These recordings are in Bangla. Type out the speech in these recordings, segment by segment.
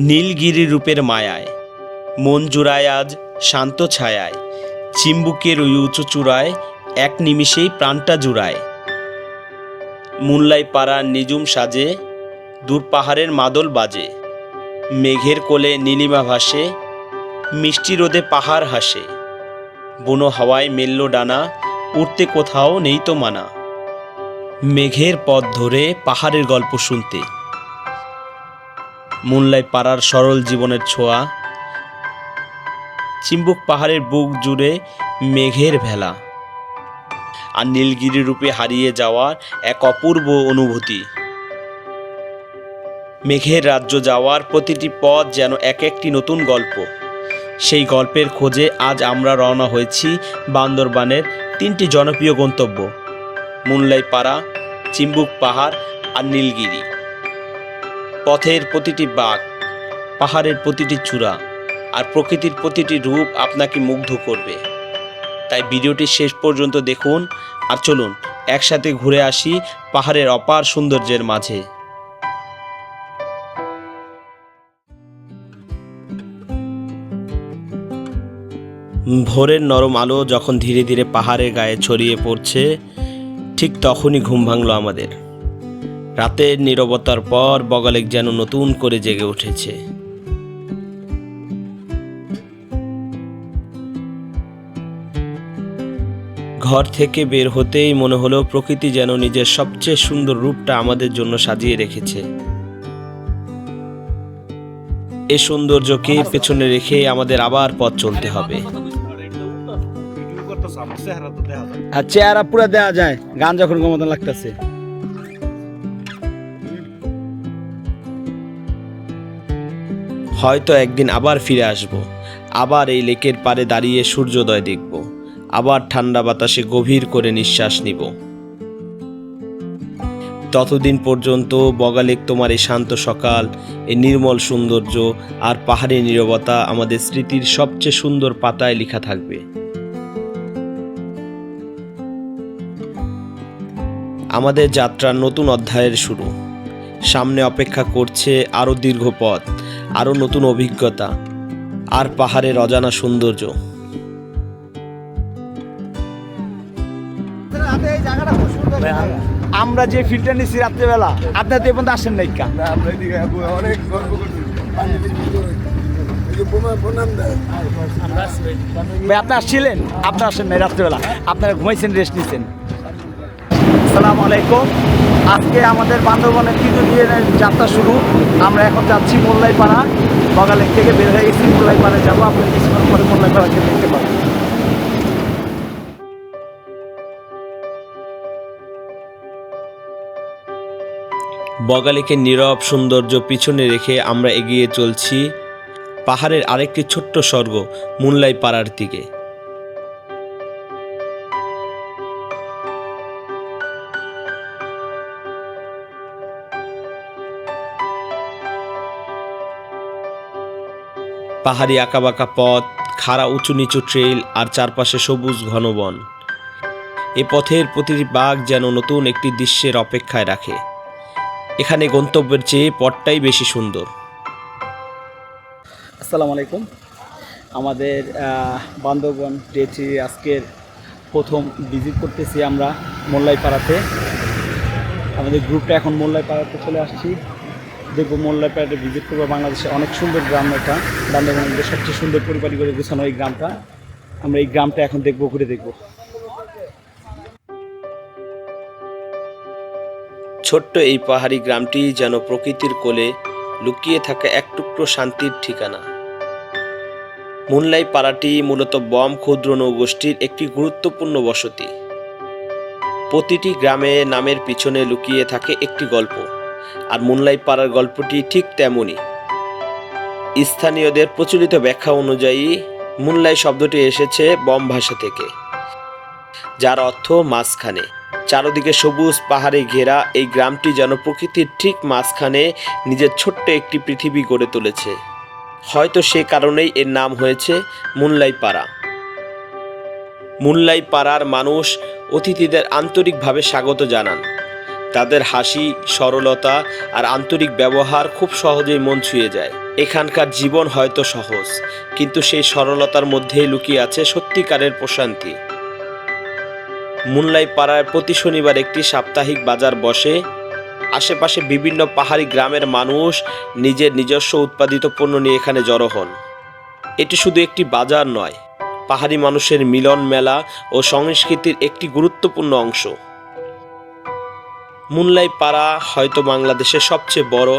নীলগিরি রূপের মায়ায় মন জুড়ায় আজ শান্ত ছায়ায়, চিম্বুকের ওই উঁচু চূড়ায় এক নিমিষেই প্রাণটা জুড়ায়। মুনলাই পাড়ার নিঝুম সাজে দূর পাহাড়ের মাদল বাজে, মেঘের কোলে নীলিমা ভাসে, মিষ্টি রোদে পাহাড় হাসে। বুনো হাওয়ায় মেলল ডানা, উড়তে কোথাও নেই তো মানা। মেঘের পথ ধরে পাহাড়ের গল্প শুনতে, মুনলাই পাড়ার সরল জীবনের ছোঁয়া, চিম্বুক পাহাড়ের বুক জুড়ে মেঘের ভেলা, আর নীলগিরি রূপে হারিয়ে যাওয়ার এক অপূর্ব অনুভূতি। মেঘের রাজ্য যাওয়ার প্রতিটি পথ যেন এক একটি নতুন গল্প। সেই গল্পের খোঁজে আজ আমরা রওনা হয়েছি বান্দরবানের তিনটি জনপ্রিয় গন্তব্য: মুনলাই পাড়া, চিম্বুক পাহাড় আর নীলগিরি। পথের প্রতিটি বাঁক, পাহাড়ের প্রতিটি চূড়া আর প্রকৃতির প্রতিটি রূপ আপনাকে মুগ্ধ করবে। তাই ভিডিওটি শেষ পর্যন্ত দেখুন, আর চলুন একসাথে ঘুরে আসি পাহাড়ের অপার সৌন্দর্যের মাঝে। ভোরের নরম আলো যখন ধীরে ধীরে পাহাড়ের গায়ে ছড়িয়ে পড়ছে, ঠিক তখনই ঘুম ভাঙল আমাদের। রাতের নীরবতার পর বগালেক যেন নতুন করে জেগে উঠেছে। ঘর থেকে বের হতেই মনে হলো প্রকৃতি যেন নিজের সবচেয়ে সুন্দর রূপটা আমাদের জন্য সাজিয়ে রেখেছে। এই সৌন্দর্যকে পেছনে রেখে আমাদের আবার পথ চলতে হবে। আর চেহারা পুরো দেওয়া যায় গান যখন মতন লাগতেছে। হয়তো একদিন আবার ফিরে আসব, আবার এই লেকের পাড়ে দাঁড়িয়ে সূর্যোদয় দেখব, আবার ঠান্ডা বাতাসে গভীর করে নিঃশ্বাস নিব। ততদিন পর্যন্ত বগালেক তোমার এই শান্ত সকাল, এই নির্মল সৌন্দর্য আর পাহাড়ি নীরবতা আমাদের স্মৃতির সবচেয়ে সুন্দর পাতায় লেখা থাকবে। আমাদের যাত্রার নতুন অধ্যায়ের শুরু। সামনে অপেক্ষা করছে আরও দীর্ঘ পথ, আরও নতুন অভিজ্ঞতা আর পাহাড়ের অজানা সৌন্দর্য। আমরা যে ফিল্টার নিচ্ছি রাত্রেবেলা, আপনার তো পর্যন্ত আসেন নাই কা? আপনি আসছিলেন, আপনি আসেন নাই রাত্রেবেলা, আপনারা ঘুমাইছেন, রেস্ট নিচ্ছেন। আসসালামু আলাইকুম। আজকে আমাদের বান্দরবনের 3 দিনের যাত্রা শুরু। আমরা এখন যাচ্ছি মুনলাই পাড়া। বগালেক থেকে বের হয়ে গেছি, মুনলাই পাড়া যাবো। আপনি কিছুক্ষণ পরে মুনলাই পাড়াকে দেখতে পাবেন। বগালেকের নীরব সৌন্দর্য পিছনে রেখে আমরা এগিয়ে চলছি পাহাড়ের আরেকটি ছোট্ট স্বর্গ মুনলাই পাড়ার দিকে। পাহাড়ি আঁকাবাঁকা পথ, খাড়া উঁচু নিচু ট্রেইল আর চারপাশে সবুজ ঘন বন। এ পথের প্রতিটি বাঁক যেন নতুন একটি দৃশ্যের অপেক্ষায় রাখে। এখানে গন্তব্যের চেয়ে পথটাই বেশি সুন্দর। আসসালামু আলাইকুম। আমাদের বান্দরবন ডে 3 আজকের প্রথম ভিজিট করতেছি আমরা মুনলাই পাড়াতে। আমাদের গ্রুপটা এখন মুনলাই পাড়াতে চলে আসছি। দেখবো মুনলাই পাড়াতে ভিজিট করবো। বাংলাদেশে অনেক সুন্দর গ্রাম এটা, বান্দরবনের সবচেয়ে সুন্দর পরিপাটি করে গোছানো এই গ্রামটা। আমরা এই গ্রামটা এখন দেখবো, ঘুরে দেখবো। ছোট্ট এই পাহাড়ি গ্রামটি যেন প্রকৃতির কোলে লুকিয়ে থাকা এক টুকরো শান্তির ঠিকানা। মুনলাই পাড়াটি মূলত বম ক্ষুদ্র নৌগোষ্ঠীর একটি গুরুত্বপূর্ণ বসতি। প্রতিটি গ্রামে নামের পিছনে লুকিয়ে থাকে একটি গল্প, আর মুনলাই পাড়ার গল্পটি ঠিক তেমনই। স্থানীয়দের প্রচলিত ব্যাখ্যা অনুযায়ী মুনলাই শব্দটি এসেছে বম ভাষা থেকে, যার অর্থ মাঝখানে। চারদিকে সবুজ পাহাড়ে ঘেরা এই গ্রামটি যেন প্রকৃতির ঠিক মাঝখানে নিজের ছোট্ট একটি পৃথিবী গড়ে তুলেছে। হয়তো সে কারণেই এর নাম হয়েছে মুনলাই পাড়া। মুনলাই পাড়ার মানুষ অতিথিদের আন্তরিকভাবে স্বাগত জানান। তাদের হাসি, সরলতা আর আন্তরিক ব্যবহার খুব সহজেই মন ছুঁয়ে যায়। এখানকার জীবন হয়তো সহজ, কিন্তু সেই সরলতার মধ্যেই লুকিয়ে আছে সত্যিকারের প্রশান্তি। মুনলাই পাড়ায় প্রতি শনিবার একটি সাপ্তাহিক বাজার বসে। আশেপাশে বিভিন্ন পাহাড়ি গ্রামের মানুষ নিজের নিজস্ব উৎপাদিত পণ্য নিয়ে এখানে জড়ো হন। এটি শুধু একটি বাজার নয়, পাহাড়ি মানুষের মিলন মেলা ও সংস্কৃতির একটি গুরুত্বপূর্ণ অংশ। মুনলাই পাড়া হয়তো বাংলাদেশের সবচেয়ে বড়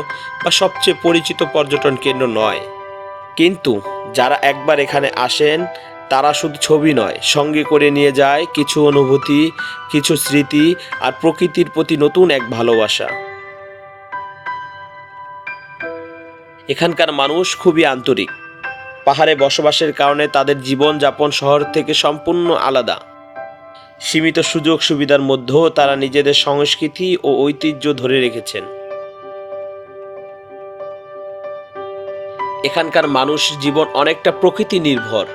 বা সবচেয়ে পরিচিত পর্যটন কেন্দ্র নয়, কিন্তু যারা একবার এখানে আসেন তারা শুধু ছবি নয়, সঙ্গে করে নিয়ে যায় কিছু অনুভূতি, কিছু স্মৃতি আর প্রকৃতির প্রতি নতুন এক ভালোবাসা। এখানকার মানুষ খুবই আন্তরিক। পাহাড়ে বসবাসের কারণে তাদের জীবনযাপন শহর থেকে সম্পূর্ণ আলাদা। সীমিত সুযোগ সুবিধার মধ্যেও তারা নিজেদের সংস্কৃতি ও ঐতিহ্য ধরে রেখেছেন। এখানকার মানুষ জীবন অনেকটা প্রকৃতি নির্ভর।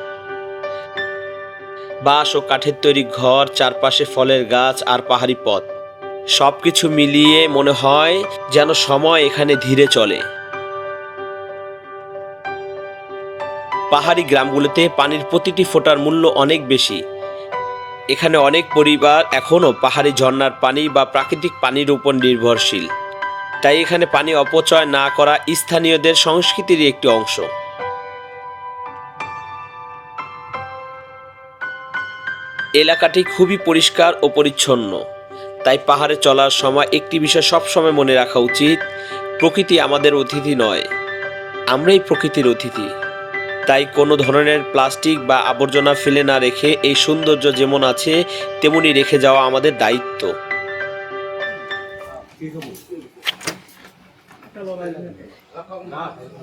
বাঁশ ও কাঠের তৈরি ঘর, চারপাশে ফলের গাছ আর পাহাড়ি পথ, সবকিছু মিলিয়ে মনে হয় যেন সময় এখানে ধীরে চলে। পাহাড়ি গ্রামগুলোতে পানির প্রতিটি ফোঁটার মূল্য অনেক বেশি। এখানে অনেক পরিবার এখনও পাহাড়ি ঝর্ণার পানি বা প্রাকৃতিক পানির উপর নির্ভরশীল। তাই এখানে পানি অপচয় না করা স্থানীয়দের সংস্কৃতির একটি অংশ। এলাকাটি খুবই পরিষ্কার ও পরিচ্ছন্ন। তাই পাহাড়ে চলার সময় একটি বিষয় সবসময় মনে রাখা উচিত: প্রকৃতি আমাদের অতিথি নয়, আমরাই প্রকৃতির অতিথি। তাই কোনো ধরনের প্লাস্টিক বা আবর্জনা ফেলে না রেখে এই সৌন্দর্য যেমন আছে তেমনি রেখে যাওয়া আমাদের দায়িত্ব।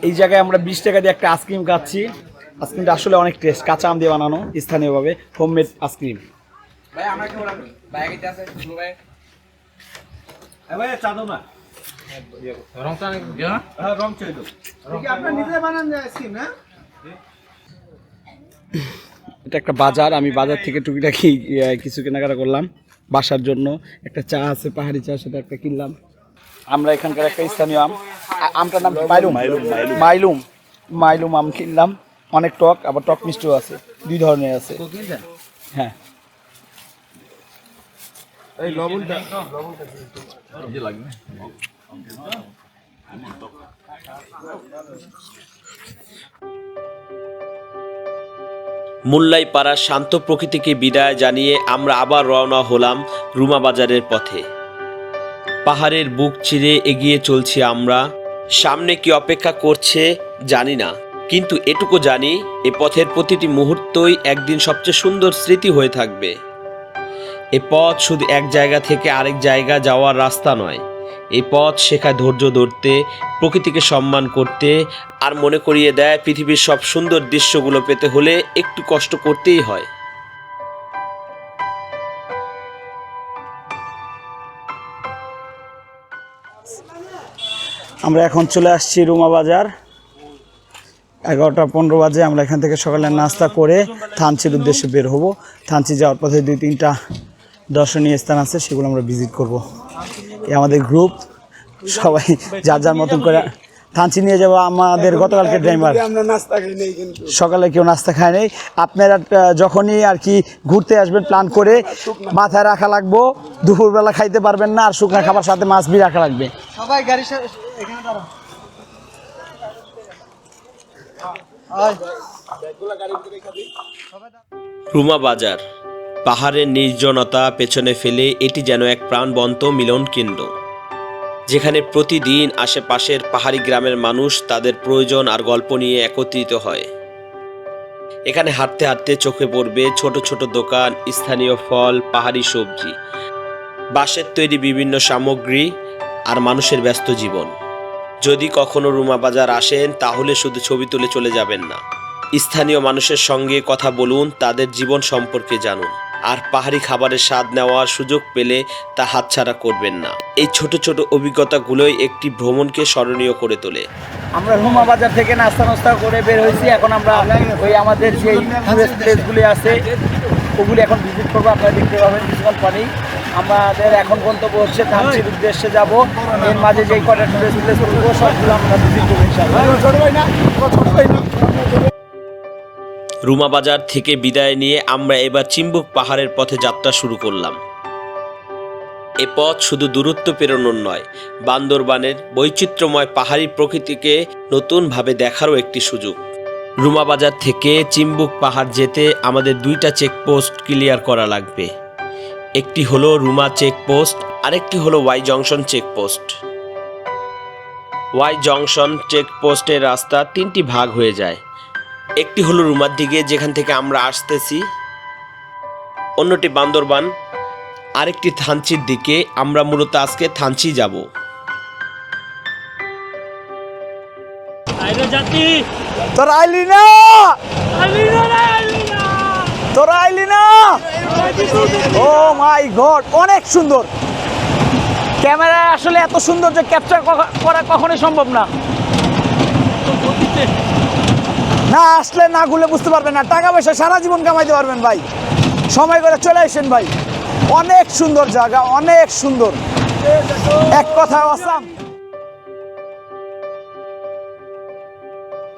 এই জায়গায় আমরা 20 টাকা দিয়ে একটা আইসক্রিম খাচ্ছি। আইসক্রিমটা আসলে অনেক টেস্ট, কাঁচা আম দিয়ে বানানো, স্থানীয়ভাবে হোমমেড আইসক্রিম। এটা একটা বাজার। আমি বাজার থেকে টুকিটাকি কিছু কেনাকাটা করলাম বাসার জন্য। একটা চা আছে, পাহাড়ি চা, সেটা একটা কিনলাম। আমরা এখানকার একটা স্থানীয় আম, আমটার নাম মাইলুম আম কিনলাম। অনেক টক, আবার টক মিষ্টিও আছে, 2 ধরনের আছে। হ্যাঁ, মুনলাই পাড়ার শান্ত প্রকৃতিকে বিদায় জানিয়ে আমরা আবার রওনা হলাম রুমা বাজারের পথে। পাহাড়ের বুক চিরে এগিয়ে চলছি আমরা। সামনে কি অপেক্ষা করছে জানি না, কিন্তু এটুকু জানি এ পথের প্রতিটি মুহূর্তই একদিন সবচেয়ে সুন্দর স্মৃতি হয়ে থাকবে। এ পথ শুধু এক জায়গা থেকে আরেক জায়গা যাওয়ার রাস্তা নয়। এই পথ শেখায় ধৈর্য ধরতে, প্রকৃতিকে সম্মান করতে, আর মনে করিয়ে দেয় পৃথিবীর সব সুন্দর দৃশ্যগুলো পেতে হলে একটু কষ্ট করতেই হয়। আমরা এখন চলে আসছি রুমা বাজার। 11টা 15 বাজে। আমরা এখান থেকে সকালে নাস্তা করে থানচির উদ্দেশ্যে বের হব। থানচি যাওয়ার পথে 2-3টা দর্শনীয় স্থান আছে, সেগুলো আমরা ভিজিট করব। এই আমাদের গ্রুপ, সবাই যার যার মতন করে থানচি নিয়ে যাবো। আমাদের গতকালকে ড্রাইভার সকালে কেউ নাস্তা খায় নেই। আপনারা যখনই আর কি ঘুরতে আসবেন প্ল্যান করে মাথায় রাখা লাগবো, দুপুরবেলা খাইতে পারবেন না, আর শুকনো খাবার সাথে মাছ বি রাখা লাগবে। সবাই গাড়ি এখানে দাঁড়াও। রুমা বাজার পাহাড়ের নির্জনতা পেছনে ফেলে এটি যেন এক প্রাণবন্ত মিলন কেন্দ্র, যেখানে প্রতিদিন আশেপাশের পাহাড়ি গ্রামের মানুষ তাদের প্রয়োজন আর গল্প নিয়ে একত্রিত হয়। এখানে হাঁটতে হাঁটতে চোখে পড়বে ছোট ছোট দোকান, স্থানীয় ফল, পাহাড়ি সবজি, বাঁশের তৈরি বিভিন্ন সামগ্রী আর মানুষের ব্যস্ত জীবন। যদি কখনো রুমা বাজার আসেন তাহলে শুধু ছবি তুলে চলে যাবেন না, স্থানীয় মানুষের সঙ্গে কথা বলুন, তাদের জীবন সম্পর্কে জানুন, আর পাহাড়ি খাবারের স্বাদ নেওয়ার সুযোগ পেলে তা হাতছাড়া করবেন না। এই ছোট ছোট অভিজ্ঞতাগুলোই একটি ভ্রমণকে স্মরণীয় করে তোলে। আমরা রুমা বাজার থেকে নাস্তা করে বের হয়েছি। এখন আমরা ওই আমাদের যে টুরিস্ট প্লেসগুলি আছে ওগুলি এখন ভিজিট করবো। আপনারা দেখতে পাবেন কিছুক্ষণ পরেই। আমাদের এখন গন্তব্য হচ্ছে থানচির উদ্দেশ্যে যাব। এর মাঝে যেই কটা টুরিস্ট প্লেস করবো সবগুলো আমরা ভিজিট করবো ইনশাআল্লাহ। রুমা বাজার থেকে বিদায় নিয়ে আমরা এবার চিম্বুক পাহাড়ের পথে যাত্রা শুরু করলাম। এ পথ শুধু দূরত্ব পেরোনোর নয়, বান্দরবানের বৈচিত্র্যময় পাহাড়ি প্রকৃতিকে নতুনভাবে দেখারও একটি সুযোগ। রুমা বাজার থেকে চিম্বুক পাহাড় যেতে আমাদের 2টা চেকপোস্ট ক্লিয়ার করা লাগবে। একটি হলো রুমা চেকপোস্ট, আরেকটি হলো Y junction checkpost. Y junction চেকপোস্টের রাস্তা 3টি ভাগ হয়ে যায়। একটি হলো রুমার দিকে যেখান থেকে আমরা আসতেছি, অন্যটি বান্দরবান, আরেকটি থানচির দিকে। আমরা মূলত আজকে থানচি যাব। তোরা আইলি না, তোরা আইলি না। ও মাই গড, অনেক সুন্দর। ক্যামেরায় আসলে এত সুন্দর যে ক্যাপচার করা কখনোই সম্ভব না। না আসলে না ঘুরলে বুঝতে পারবেন না। টাকা পয়সা সারা জীবন কামাইতে পারবেন ভাই। সময় করে চলে আসেন ভাই। অনেক সুন্দর জায়গা, অনেক সুন্দর, এক কথায় অসাম।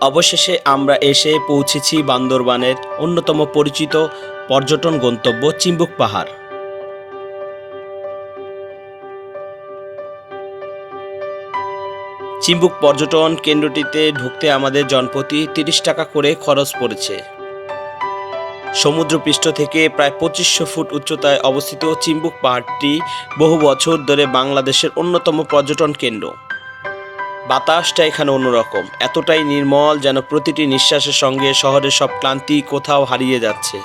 অবশেষে আমরা এসে পৌঁছেছি বান্দরবানের অন্যতম পরিচিত পর্যটন গন্তব্য চিম্বুক পাহাড়। চিম্বুক পর্যটন কেন্দ্রটিতে ঢুকতে আমাদের জনপ্রতি 30 টাকা করে খরচ পড়েছে। সমুদ্রপৃষ্ঠ থেকে প্রায় 2500 ফুট উচ্চতায় অবস্থিত চিম্বুক পাহাড়টি বহু বছর ধরে বাংলাদেশের অন্যতম পর্যটন কেন্দ্র। বাতাসটা এখানে অন্যরকম, এতটাই নির্মল যেন প্রতিটি নিঃশ্বাসের সঙ্গে শহরের সব ক্লান্তি কোথাও হারিয়ে যাচ্ছে।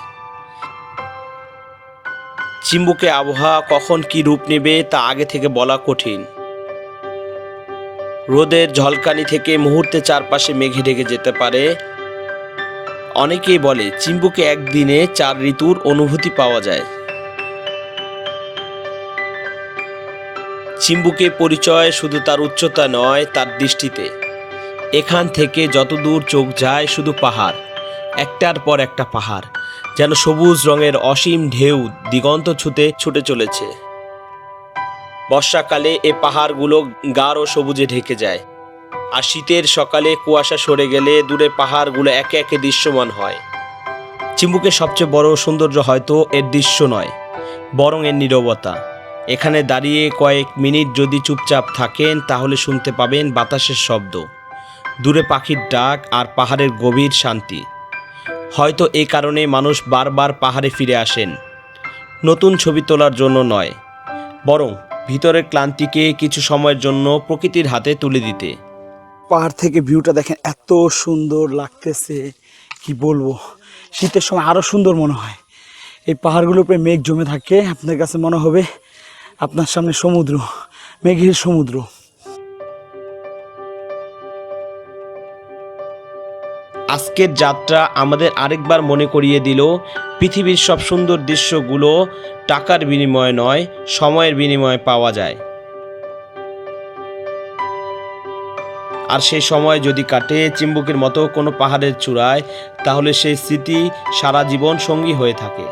চিম্বুকে আবহাওয়া কখন কি রূপ নেবে তা আগে থেকে বলা কঠিন। রোদের ঝলকানি থেকে মুহূর্তে চারপাশে মেঘে ঢেকে যেতে পারে। অনেকেই বলে চিম্বুকে একদিনে 4 ঋতুর অনুভূতি পাওয়া যায়। চিম্বুকে পরিচয় শুধু তার উচ্চতা নয়, তার দৃষ্টিতে। এখান থেকে যতদূর চোখ যায় শুধু পাহাড়, একটার পর একটা পাহাড়, যেন সবুজ রঙের অসীম ঢেউ দিগন্ত ছুঁতে ছুটে চলেছে। বর্ষাকালে এ পাহাড়গুলো গাঢ় সবুজে ঢেকে যায়, আর শীতের সকালে কুয়াশা সরে গেলে দূরে পাহাড়গুলো একে একে দৃশ্যমান হয়। চিম্বুকের সবচেয়ে বড় সৌন্দর্য হয়তো এর দৃশ্য নয়, বরং এর নীরবতা। এখানে দাঁড়িয়ে কয়েক মিনিট যদি চুপচাপ থাকেন তাহলে শুনতে পাবেন বাতাসের শব্দ, দূরে পাখির ডাক আর পাহাড়ের গভীর শান্তি। হয়তো এই কারণে মানুষ বারবার পাহাড়ে ফিরে আসেন, নতুন ছবি তোলার জন্য নয়, বরং ভিতরের ক্লান্তিকে কিছু সময়ের জন্য প্রকৃতির হাতে তুলে দিতে। পাহাড় থেকে ভিউটা দেখেন, এত সুন্দর লাগতেছে কি বলবো। শীতের সময় আরও সুন্দর মনে হয়। এই পাহাড়গুলোর উপরে মেঘ জমে থাকে, আপনার কাছে মনে হবে আপনার সামনে সমুদ্র, মেঘের সমুদ্র। আজকের যাত্রা আমাদের আরেকবার মনে করিয়ে দিল পৃথিবীর সব সুন্দর দৃশ্যগুলো টাকার বিনিময়ে নয়, সময়ের বিনিময়ে পাওয়া যায়। আর সেই সময় যদি কাটে চিম্বুকের মতো কোনো পাহাড়ের চূড়ায়, তাহলে সেই স্মৃতি সারা জীবন সঙ্গী হয়ে থাকে।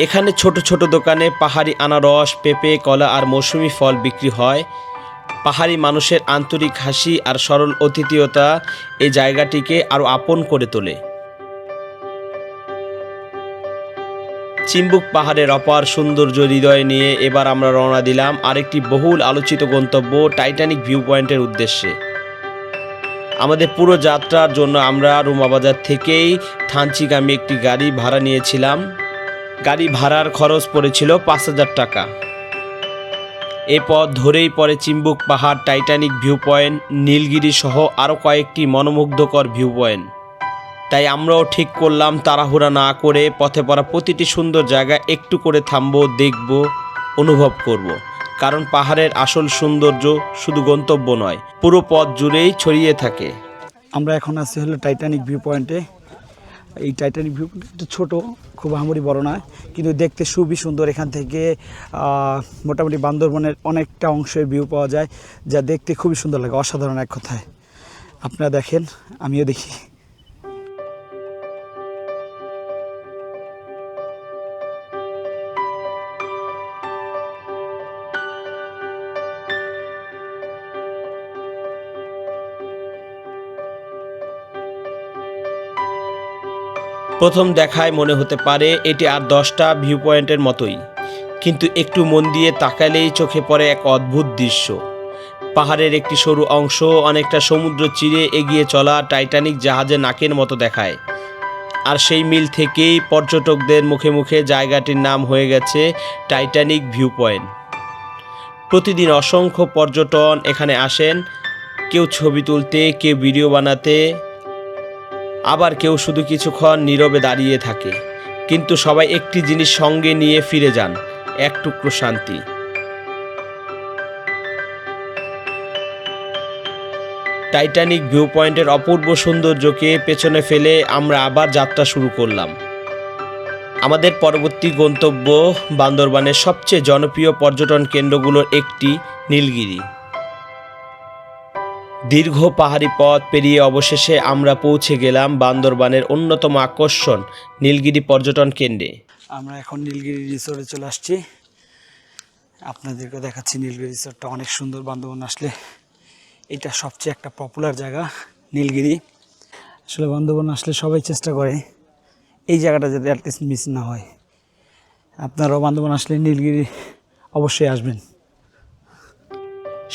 এখানে ছোট ছোট দোকানে পাহাড়ি আনারস, পেঁপে, কলা আর মৌসুমি ফল বিক্রি হয়। পাহাড়ি মানুষের আন্তরিক হাসি আর সরল অতিথিয়তা এই জায়গাটিকে আরও আপন করে তোলে। চিম্বুক পাহাড়ের অপার সৌন্দর্য হৃদয়ে নিয়ে এবার আমরা রওনা দিলাম আরেকটি বহুল আলোচিত গন্তব্য টাইটানিক ভিউ পয়েন্টের উদ্দেশ্যে। আমাদের পুরো যাত্রার জন্য আমরা রুমাবাজার থেকেই থানচিগামী একটি গাড়ি ভাড়া নিয়েছিলাম। গাড়ি ভাড়ার খরচ পড়েছিল 5000 টাকা। এ পথ ধরেই পড়ে চিম্বুক পাহাড়, টাইটানিক ভিউ পয়েন্ট, নীলগিরি সহ আরও কয়েকটি মনোমুগ্ধকর ভিউ পয়েন্ট। তাই আমরাও ঠিক করলাম তাড়াহুড়া না করে পথে পড়া প্রতিটি সুন্দর জায়গা একটু করে থামবো, দেখব, অনুভব করব। কারণ পাহাড়ের আসল সৌন্দর্য শুধু গন্তব্য নয়, পুরো পথ জুড়েই ছড়িয়ে থাকে। আমরা এখন আছি হলো টাইটানিক ভিউ পয়েন্টে। এই টাইটানিক ভিউ পয়েন্ট একটু ছোটো, খুব আহামরি বড় নয়, কিন্তু দেখতে খুবই সুন্দর। এখান থেকে মোটামুটি বান্দরবনের অনেকটা অংশের ভিউ পাওয়া যায়, যা দেখতে খুবই সুন্দর লাগে, অসাধারণ এক কথায়। আপনারা দেখেন, আমিও দেখি। প্রথম দেখায় মনে হতে পারে এটি আর 10টা ভিউ পয়েন্টের মতোই, কিন্তু একটু মন দিয়ে তাকালেই চোখে পড়ে এক অদ্ভুত দৃশ্য। পাহাড়ের একটি সরু অংশ অনেকটা সমুদ্র চিরে এগিয়ে চলা টাইটানিক জাহাজের নাকের মতো দেখায়। আর সেই মিল থেকেই পর্যটকদের মুখে মুখে জায়গাটির নাম হয়ে গেছে টাইটানিক ভিউ পয়েন্ট। প্রতিদিন অসংখ্য পর্যটন এখানে আসেন, কেউ ছবি তুলতে, কেউ ভিডিও বানাতে, আবার কেউ শুধু কিছুক্ষণ নীরবে দাঁড়িয়ে থাকে, কিন্তু সবাই একটি জিনিস সঙ্গে নিয়ে ফিরে যান, এক টুকরো শান্তি। টাইটানিক ভিউ পয়েন্টের অপূর্ব সৌন্দর্যকে পেছনে ফেলে আমরা আবার যাত্রা শুরু করলাম। আমাদের পরবর্তী গন্তব্য বান্দরবানের সবচেয়ে জনপ্রিয় পর্যটন কেন্দ্রগুলোর একটি, নীলগিরি। দীর্ঘ পাহাড়ি পথ পেরিয়ে অবশেষে আমরা পৌঁছে গেলাম বান্দরবানের অন্যতম আকর্ষণ নীলগিরি পর্যটন কেন্দ্রে। আমরা এখন নীলগিরি রিসোর্টে চলে আসছি। আপনাদেরকে দেখাচ্ছি নীলগিরি রিসোর্টটা অনেক সুন্দর। বান্দরবান আসলে এটা সবচেয়ে একটা পপুলার জায়গা, নীলগিরি। আসলে বান্দরবান আসলে সবাই চেষ্টা করে এই জায়গাটা যাতে অ্যাটলিস্ট মিস না হয়। আপনারাও বান্দরবান আসলে নীলগিরি অবশ্যই আসবেন।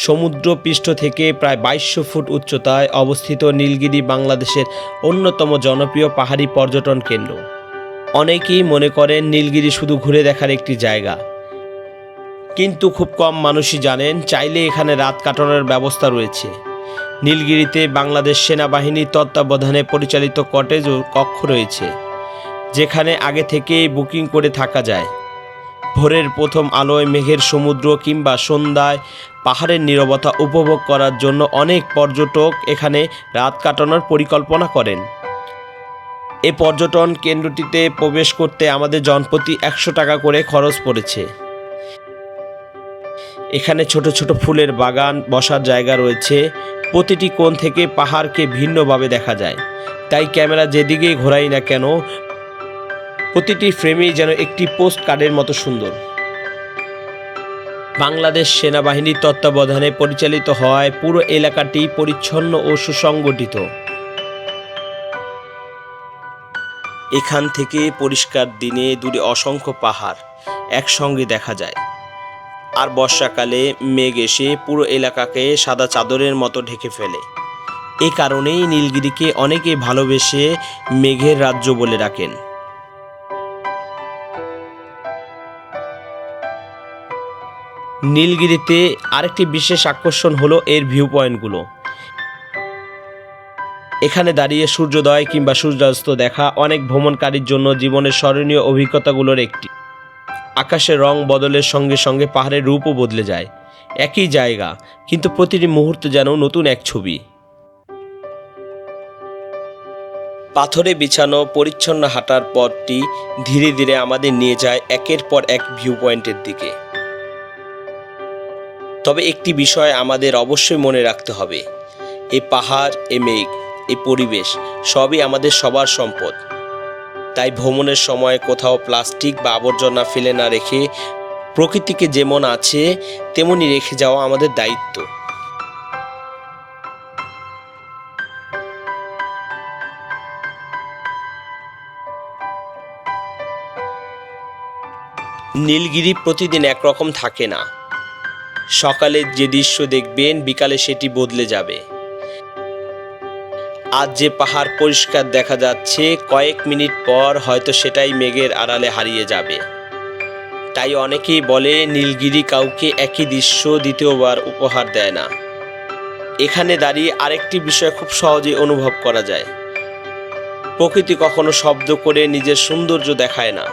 সমুদ্র পৃষ্ঠ থেকে প্রায় 2200 ফুট উচ্চতায় অবস্থিত নীলগিরি বাংলাদেশের অন্যতম জনপ্রিয় পাহাড়ি পর্যটন কেন্দ্র। অনেকেই মনে করেন নীলগিরি শুধু ঘুরে দেখার একটি জায়গা, কিন্তু খুব কম মানুষই জানেন চাইলে এখানে রাত কাটানোর ব্যবস্থা রয়েছে। নীলগিরিতে বাংলাদেশ সেনাবাহিনীর তত্ত্বাবধানে পরিচালিত কটেজ ও কক্ষ রয়েছে, যেখানে আগে থেকেই বুকিং করে থাকা যায়। ভোরের প্রথম আলোয় মেঘের সমুদ্র কিংবা সন্ধ্যায় পাহাড়ের নীরবতা উপভোগ করার জন্য অনেক পর্যটক এখানে রাত কাটানোর পরিকল্পনা করেন। এই পর্যটন কেন্দ্রটিতে প্রবেশ করতে আমাদের জনপ্রতি 100 টাকা করে খরচ পড়েছে। এখানে ছোট ছোট ফুলের বাগান, বসার জায়গা রয়েছে। প্রতিটি কোণ থেকে পাহাড়কে ভিন্নভাবে দেখা যায়, তাই ক্যামেরা যেদিকেই ঘোরাই না কেন প্রতিটি ফ্রেমেই যেন একটি পোস্ট কার্ডের মতো সুন্দর। বাংলাদেশ সেনাবাহিনীর তত্ত্বাবধানে পরিচালিত হয় পুরো এলাকাটি পরিচ্ছন্ন ও সুসংগঠিত। এখান থেকে পরিষ্কার দিনে দূরে অসংখ্য পাহাড় একসঙ্গে দেখা যায়, আর বর্ষাকালে মেঘ এসে পুরো এলাকাকে সাদা চাদরের মতো ঢেকে ফেলে। এই কারণেই নীলগিরিকে অনেকে ভালোবেসে মেঘের রাজ্য বলে ডাকেন। নীলগিরিতে আরেকটি বিশেষ আকর্ষণ হলো এর ভিউ পয়েন্টগুলো। এখানে দাঁড়িয়ে সূর্যোদয় কিংবা সূর্যাস্ত দেখা অনেক ভ্রমণকারীর জন্য জীবনের স্মরণীয় অভিজ্ঞতাগুলোর একটি। আকাশের রং বদলের সঙ্গে সঙ্গে পাহাড়ের রূপও বদলে যায়। একই জায়গা, কিন্তু প্রতিটি মুহূর্ত যেন নতুন এক ছবি। পাথরে বিছানো পরিচ্ছন্ন হাঁটার পথটি ধীরে ধীরে আমাদের নিয়ে যায় একের পর এক ভিউ পয়েন্টের দিকে। তবে একটি বিষয় আমাদের অবশ্যই মনে রাখতে হবে, এই পাহাড়, এই মেঘ, এই পরিবেশ সবই আমাদের সবার সম্পদ। তাই ভ্রমণের সময় কোথাও প্লাস্টিক বা আবর্জনা ফেলে না রেখে প্রকৃতিকে যেমন আছে তেমনি রেখে যাওয়া আমাদের দায়িত্ব। নীলগিরি প্রতিদিন একরকম থাকে না। সকালে যে দৃশ্য দেখবেন বিকালে সেটি বদলে যাবে। আজ যে পাহাড় পরিষ্কার দেখা যাচ্ছে, কয়েক মিনিট পর হয়তো সেটাই মেঘের আড়ালে হারিয়ে যাবে। তাই অনেকেই বলে নীলগিরি কাউকে একই দৃশ্য দ্বিতীয়বার উপহার দেয় না। এখানে দাঁড়িয়ে আরেকটি বিষয় খুব সহজেই অনুভব করা যায়, প্রকৃতি কখনো শব্দ করে নিজের সৌন্দর্য দেখায় না।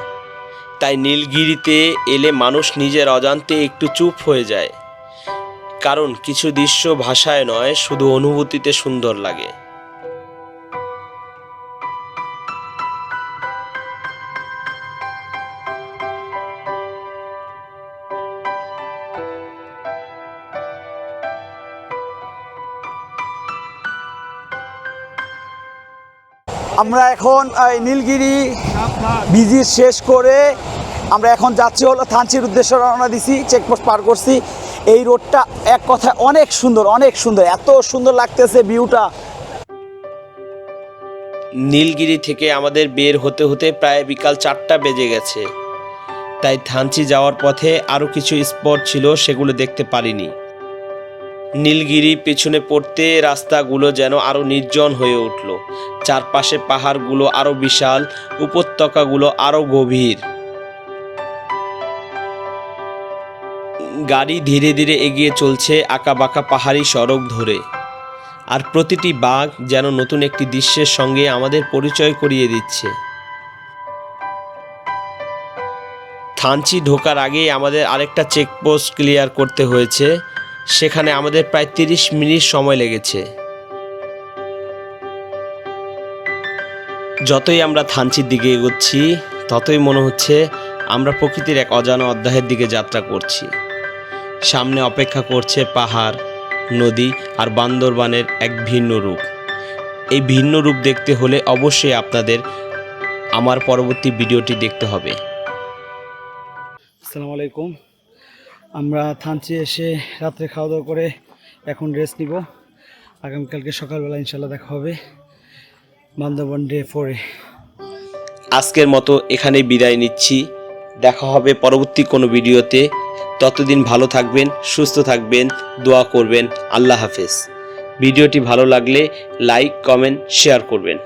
তাই নীলগিরিতে এলে মানুষ নিজের অজান্তে একটু চুপ হয়ে যায়, কারণ কিছু দৃশ্য ভাষায় নয়, শুধু অনুভূতিতে সুন্দর লাগে। আমরা এখন এই নীলগিরি ভিজিট শেষ করে আমরা এখন যাচ্ছি হলো থানচির উদ্দেশ্যে রওনা দিছি, চেকপোস্ট পার করছি। এই রোডটা এক কথায় অনেক সুন্দর, এত সুন্দর লাগতেছে ভিউটা। নীলগিরি থেকে আমাদের বের হতে হতে প্রায় বিকাল 4টা বেজে গেছে, তাই থানচি যাওয়ার পথে আরও কিছু স্পট ছিল, সেগুলো দেখতে পারিনি। নীলগিরি পেছনে পড়তে রাস্তাগুলো যেন আরও নির্জন হয়ে উঠল। চারপাশে পাহাড়গুলো আরও বিশাল, উপত্যকাগুলো আরও গভীর। গাড়ি ধীরে ধীরে এগিয়ে চলছে আঁকাবাঁকা পাহাড়ি সড়ক ধরে, আর প্রতিটি বাঁক যেন নতুন একটি দৃশ্যের সঙ্গে আমাদের পরিচয় করিয়ে দিচ্ছে। থানচি ঢোকার আগেই আমাদের আরেকটা চেকপোস্ট ক্লিয়ার করতে হয়েছে, সেখানে আমাদের প্রায় 30 মিনিট সময় লেগেছে। যতই আমরা থানচির দিকে এগোচ্ছি ততই মনে হচ্ছে আমরা প্রকৃতির এক অজানা অধ্যায়ের দিকে যাত্রা করছি। সামনে অপেক্ষা করছে পাহাড়, নদী আর বান্দরবানের এক ভিন্ন রূপ। এই ভিন্ন রূপ দেখতে হলে অবশ্যই আপনাদের আমার পরবর্তী ভিডিওটি দেখতে হবে। আসসালামু আলাইকুম। আমরা থানচি এসে রাত্রে খাওয়া দাওয়া করে এখন রেস্ট নিব। আগামীকালকে সকালবেলা ইনশাল্লাহ দেখা হবে বান্দরবান ডে 4-এ। আজকের মতো এখানেই বিদায় নিচ্ছি, দেখা হবে পরবর্তী কোনো ভিডিওতে। ততদিন ভালো থাকবেন, সুস্থ থাকবেন, দোয়া করবেন। আল্লাহ হাফেজ। ভিডিওটি ভালো লাগলে লাইক, কমেন্ট, শেয়ার করবেন।